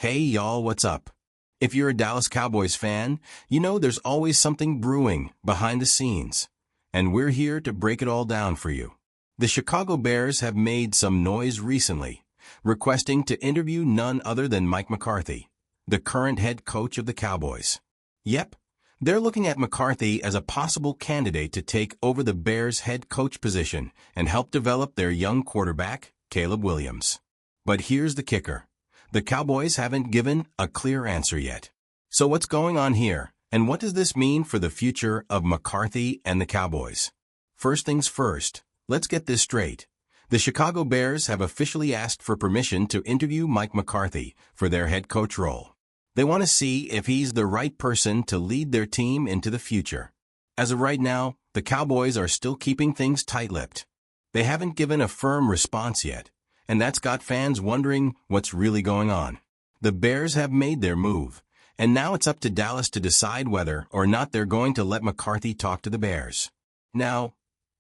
Hey y'all, what's up? If you're a Dallas Cowboys fan, you know there's always something brewing behind the scenes. And we're here to break it all down for you. The Chicago Bears have made some noise recently, requesting to interview none other than Mike McCarthy, the current head coach of the Cowboys. Yep, they're looking at McCarthy as a possible candidate to take over the Bears' head coach position and help develop their young quarterback, Caleb Williams. But here's the kicker. The Cowboys haven't given a clear answer yet. So what's going on here, and what does this mean for the future of McCarthy and the Cowboys? First things first, let's get this straight. The Chicago Bears have officially asked for permission to interview Mike McCarthy for their head coach role. They want to see if he's the right person to lead their team into the future. As of right now, the Cowboys are still keeping things tight-lipped. They haven't given a firm response yet, and that's got fans wondering what's really going on. The Bears have made their move, and now it's up to Dallas to decide whether or not they're going to let McCarthy talk to the Bears. Now,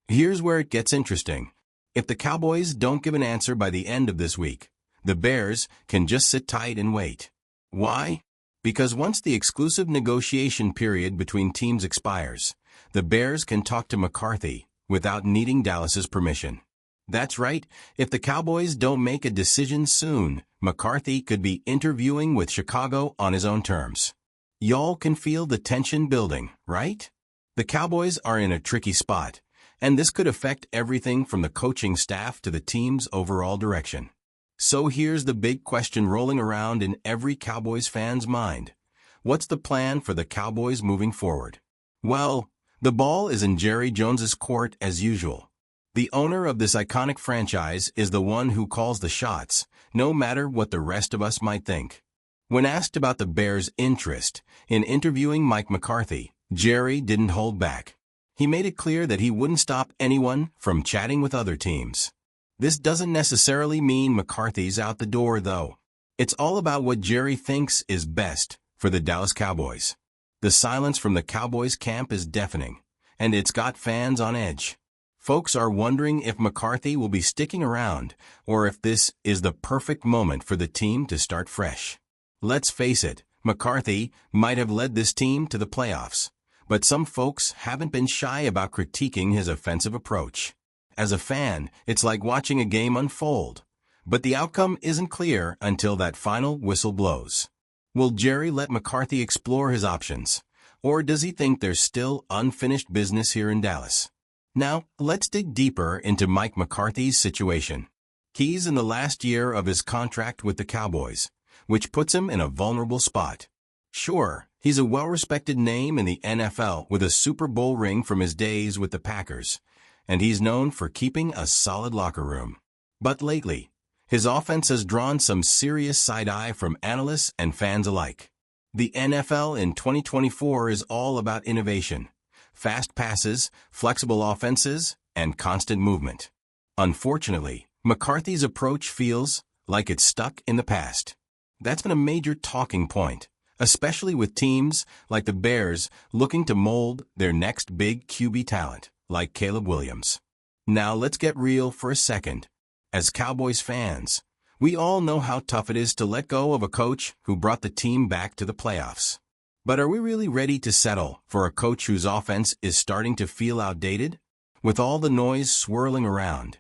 here's where it gets interesting. If the Cowboys don't give an answer by the end of this week, the Bears can just sit tight and wait. Why? Because once the exclusive negotiation period between teams expires, the Bears can talk to McCarthy without needing Dallas's permission. That's right, if the Cowboys don't make a decision soon, McCarthy could be interviewing with Chicago on his own terms. Y'all can feel the tension building, right? The Cowboys are in a tricky spot, and this could affect everything from the coaching staff to the team's overall direction. So here's the big question rolling around in every Cowboys fan's mind. What's the plan for the Cowboys moving forward? Well, the ball is in Jerry Jones's court as usual. The owner of this iconic franchise is the one who calls the shots, no matter what the rest of us might think. When asked about the Bears' interest in interviewing Mike McCarthy, Jerry didn't hold back. He made it clear that he wouldn't stop anyone from chatting with other teams. This doesn't necessarily mean McCarthy's out the door, though. It's all about what Jerry thinks is best for the Dallas Cowboys. The silence from the Cowboys camp is deafening, and it's got fans on edge. Folks are wondering if McCarthy will be sticking around or if this is the perfect moment for the team to start fresh. Let's face it, McCarthy might have led this team to the playoffs, but some folks haven't been shy about critiquing his offensive approach. As a fan, it's like watching a game unfold, but the outcome isn't clear until that final whistle blows. Will Jerry let McCarthy explore his options, or does he think there's still unfinished business here in Dallas? Now, let's dig deeper into Mike McCarthy's situation. He's in the last year of his contract with the Cowboys, which puts him in a vulnerable spot. Sure, he's a well-respected name in the NFL with a Super Bowl ring from his days with the Packers, and he's known for keeping a solid locker room. But lately, his offense has drawn some serious side-eye from analysts and fans alike. The NFL in 2024 is all about innovation. Fast passes, flexible offenses, and constant movement. Unfortunately, McCarthy's approach feels like it's stuck in the past. That's been a major talking point, especially with teams like the Bears looking to mold their next big QB talent, like Caleb Williams. Now let's get real for a second. As Cowboys fans, we all know how tough it is to let go of a coach who brought the team back to the playoffs. But are we really ready to settle for a coach whose offense is starting to feel outdated? With all the noise swirling around,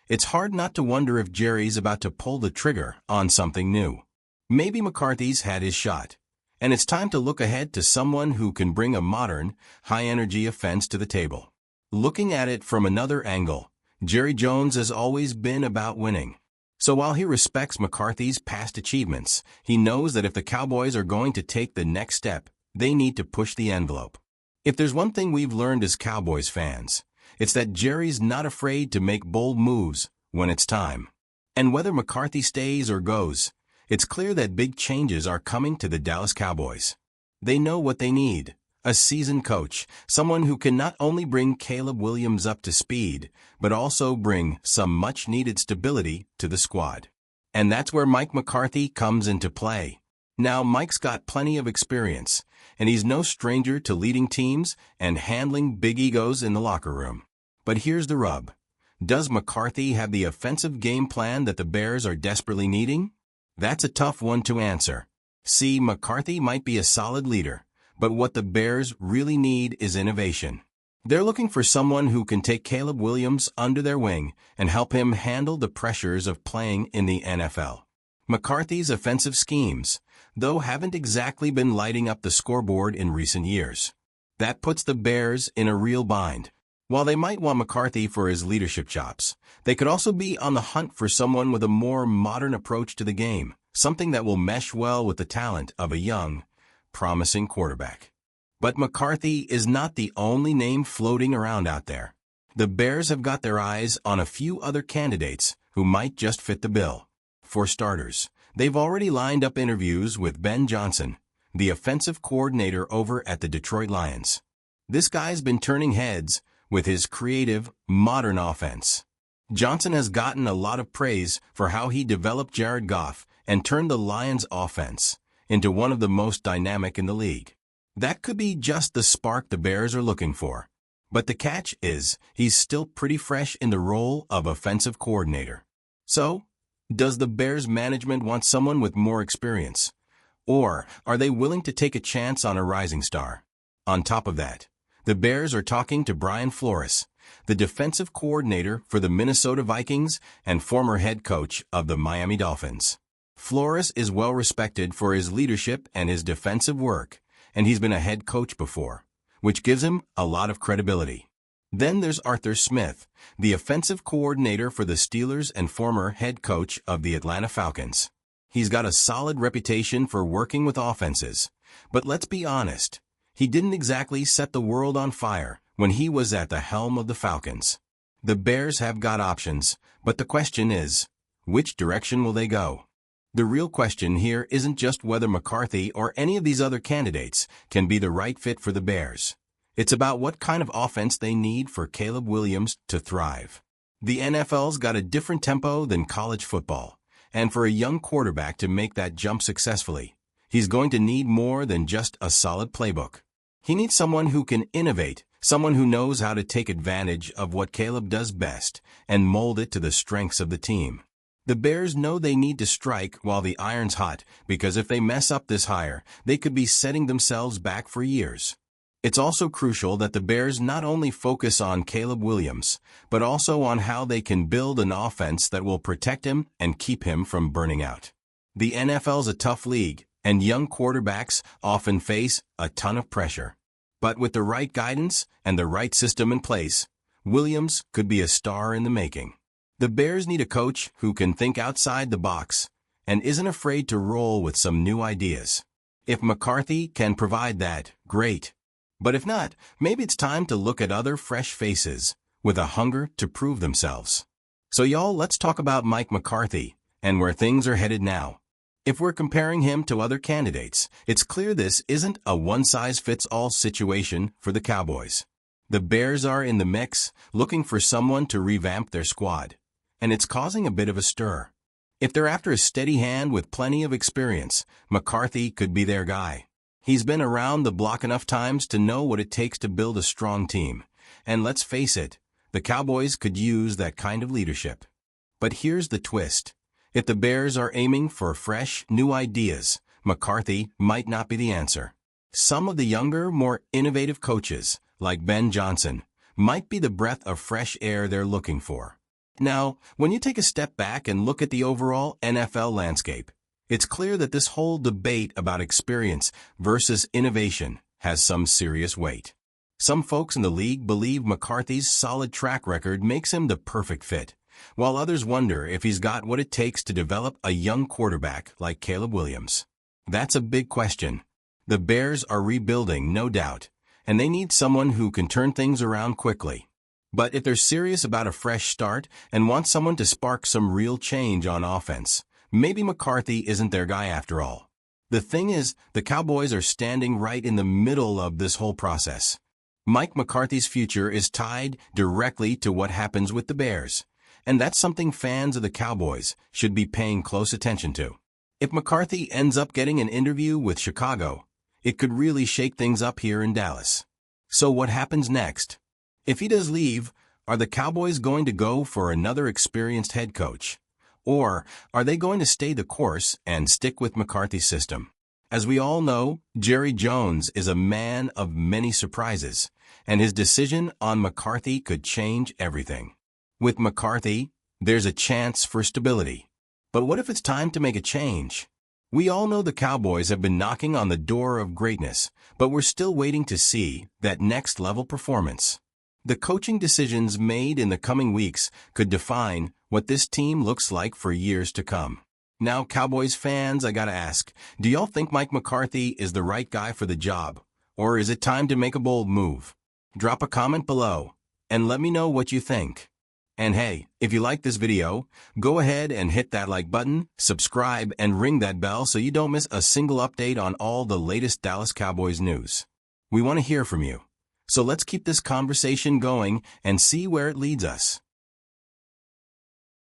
it's hard not to wonder if Jerry's about to pull the trigger on something new. Maybe McCarthy's had his shot, and it's time to look ahead to someone who can bring a modern, high-energy offense to the table. Looking at it from another angle, Jerry Jones has always been about winning. So while he respects McCarthy's past achievements, he knows that if the Cowboys are going to take the next step, they need to push the envelope. If there's one thing we've learned as Cowboys fans, it's that Jerry's not afraid to make bold moves when it's time. And whether McCarthy stays or goes, it's clear that big changes are coming to the Dallas Cowboys. They know what they need. A seasoned coach, someone who can not only bring Caleb Williams up to speed, but also bring some much-needed stability to the squad. And that's where Mike McCarthy comes into play. Now, Mike's got plenty of experience, and he's no stranger to leading teams and handling big egos in the locker room. But here's the rub. Does McCarthy have the offensive game plan that the Bears are desperately needing? That's a tough one to answer. See, McCarthy might be a solid leader, but what the Bears really need is innovation. They're looking for someone who can take Caleb Williams under their wing and help him handle the pressures of playing in the NFL. McCarthy's offensive schemes, though, haven't exactly been lighting up the scoreboard in recent years. That puts the Bears in a real bind. While they might want McCarthy for his leadership chops, they could also be on the hunt for someone with a more modern approach to the game, something that will mesh well with the talent of a young, promising quarterback. But McCarthy is not the only name floating around out there. The Bears have got their eyes on a few other candidates who might just fit the bill. For starters, they've already lined up interviews with Ben Johnson, the offensive coordinator over at the Detroit Lions. This guy's been turning heads with his creative, modern offense. Johnson has gotten a lot of praise for how he developed Jared Goff and turned the Lions' offense into one of the most dynamic in the league. That could be just the spark the Bears are looking for. But the catch is, he's still pretty fresh in the role of offensive coordinator. So, does the Bears management want someone with more experience? Or are they willing to take a chance on a rising star? On top of that, the Bears are talking to Brian Flores, the defensive coordinator for the Minnesota Vikings and former head coach of the Miami Dolphins. Flores is well respected for his leadership and his defensive work, and he's been a head coach before, which gives him a lot of credibility. Then there's Arthur Smith, the offensive coordinator for the Steelers and former head coach of the Atlanta Falcons. He's got a solid reputation for working with offenses, but let's be honest, he didn't exactly set the world on fire when he was at the helm of the Falcons. The Bears have got options, but the question is, which direction will they go? The real question here isn't just whether McCarthy or any of these other candidates can be the right fit for the Bears. It's about what kind of offense they need for Caleb Williams to thrive. The NFL's got a different tempo than college football, and for a young quarterback to make that jump successfully, he's going to need more than just a solid playbook. He needs someone who can innovate, someone who knows how to take advantage of what Caleb does best and mold it to the strengths of the team. The Bears know they need to strike while the iron's hot, because if they mess up this hire, they could be setting themselves back for years. It's also crucial that the Bears not only focus on Caleb Williams, but also on how they can build an offense that will protect him and keep him from burning out. The NFL's a tough league, and young quarterbacks often face a ton of pressure. But with the right guidance and the right system in place, Williams could be a star in the making. The Bears need a coach who can think outside the box and isn't afraid to roll with some new ideas. If McCarthy can provide that, great. But if not, maybe it's time to look at other fresh faces with a hunger to prove themselves. So y'all, let's talk about Mike McCarthy and where things are headed now. If we're comparing him to other candidates, it's clear this isn't a one-size-fits-all situation for the Cowboys. The Bears are in the mix, looking for someone to revamp their squad, and it's causing a bit of a stir. If they're after a steady hand with plenty of experience, McCarthy could be their guy. He's been around the block enough times to know what it takes to build a strong team. And let's face it, the Cowboys could use that kind of leadership. But here's the twist. If the Bears are aiming for fresh, new ideas, McCarthy might not be the answer. Some of the younger, more innovative coaches, like Ben Johnson, might be the breath of fresh air they're looking for. Now, when you take a step back and look at the overall NFL landscape, it's clear that this whole debate about experience versus innovation has some serious weight. Some folks in the league believe McCarthy's solid track record makes him the perfect fit, while others wonder if he's got what it takes to develop a young quarterback like Caleb Williams. That's a big question. The Bears are rebuilding, no doubt, and they need someone who can turn things around quickly. But if they're serious about a fresh start and want someone to spark some real change on offense, maybe McCarthy isn't their guy after all. The thing is, the Cowboys are standing right in the middle of this whole process. Mike McCarthy's future is tied directly to what happens with the Bears, and that's something fans of the Cowboys should be paying close attention to. If McCarthy ends up getting an interview with Chicago, it could really shake things up here in Dallas. So what happens next? If he does leave, are the Cowboys going to go for another experienced head coach? Or are they going to stay the course and stick with McCarthy's system? As we all know, Jerry Jones is a man of many surprises, and his decision on McCarthy could change everything. With McCarthy, there's a chance for stability. But what if it's time to make a change? We all know the Cowboys have been knocking on the door of greatness, but we're still waiting to see that next-level performance. The coaching decisions made in the coming weeks could define what this team looks like for years to come. Now, Cowboys fans, I gotta ask, do y'all think Mike McCarthy is the right guy for the job? Or is it time to make a bold move? Drop a comment below and let me know what you think. And hey, if you like this video, go ahead and hit that like button, subscribe, and ring that bell so you don't miss a single update on all the latest Dallas Cowboys news. We want to hear from you. So let's keep this conversation going and see where it leads us.